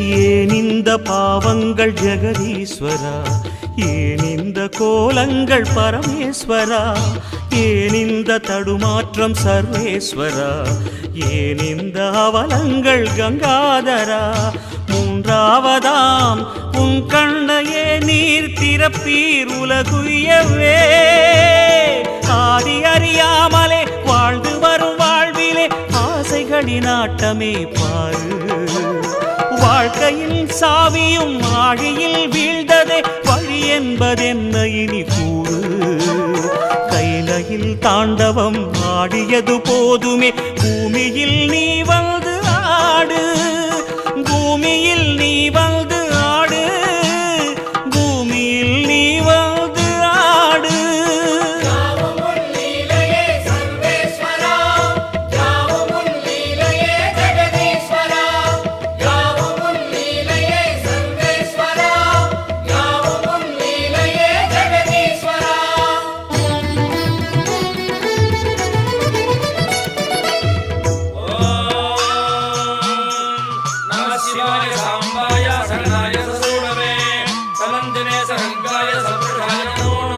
ஏன் இந்த பாவங்கள் ஜெகதீஸ்வரா, ஏன் இந்த கோலங்கள் பரமேஸ்வரா, ஏன் இந்த தடுமாற்றம் சர்வேஸ்வரா, ஏன் இந்த அவலங்கள் கங்காதரா. மூன்றாவதாம் உன் கண்ணையே நீர் திறப்பீர் உலகுயவே. ஆதி அறியாமலே வாழ்ந்து வரும் வாழ்விலே ஆசைகளின் ஆட்டமே பாரு. வாழ்க்கையில் சாவியும் ஆழியில் வீழ்ந்ததே, வழி என்பதென்ன இனி கூறு. கைலையில் தாண்டவம் ஆடியது போதுமே, பூமியில் நீ வந்து ஆடு. பூமியில் நீ வந்து ஆடு, பூமியில் நீ வந்து ஆடு. शिवाय सांबाय शरणाय